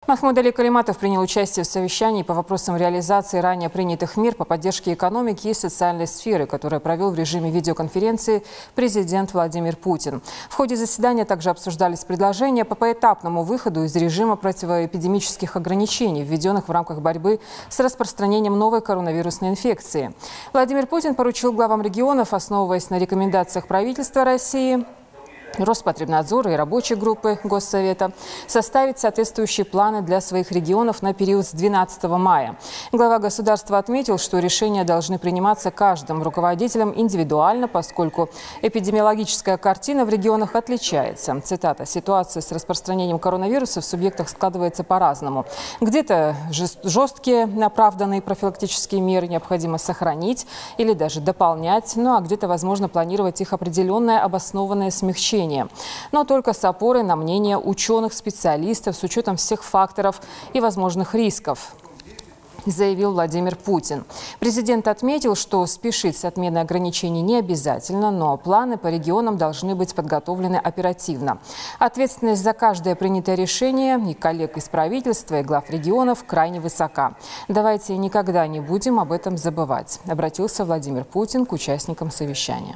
Махмуд Али Калиматов принял участие в совещании по вопросам реализации ранее принятых мер по поддержке экономики и социальной сферы, которое провел в режиме видеоконференции президент Владимир Путин. В ходе заседания также обсуждались предложения по поэтапному выходу из режима противоэпидемических ограничений, введенных в рамках борьбы с распространением новой коронавирусной инфекции. Владимир Путин поручил главам регионов, основываясь на рекомендациях правительства России, Роспотребнадзора и рабочей группы Госсовета, составить соответствующие планы для своих регионов на период с 12 мая. Глава государства отметил, что решения должны приниматься каждым руководителем индивидуально, поскольку эпидемиологическая картина в регионах отличается. Цитата: «Ситуация с распространением коронавируса в субъектах складывается по-разному. Где-то жесткие, оправданные профилактические меры необходимо сохранить или даже дополнять, ну а где-то возможно планировать их определенное обоснованное смягчение. Но только с опорой на мнение ученых-специалистов, с учетом всех факторов и возможных рисков», заявил Владимир Путин. Президент отметил, что спешить с отменой ограничений не обязательно, но планы по регионам должны быть подготовлены оперативно. Ответственность за каждое принятое решение и коллег из правительства, и глав регионов крайне высока. Давайте никогда не будем об этом забывать, обратился Владимир Путин к участникам совещания.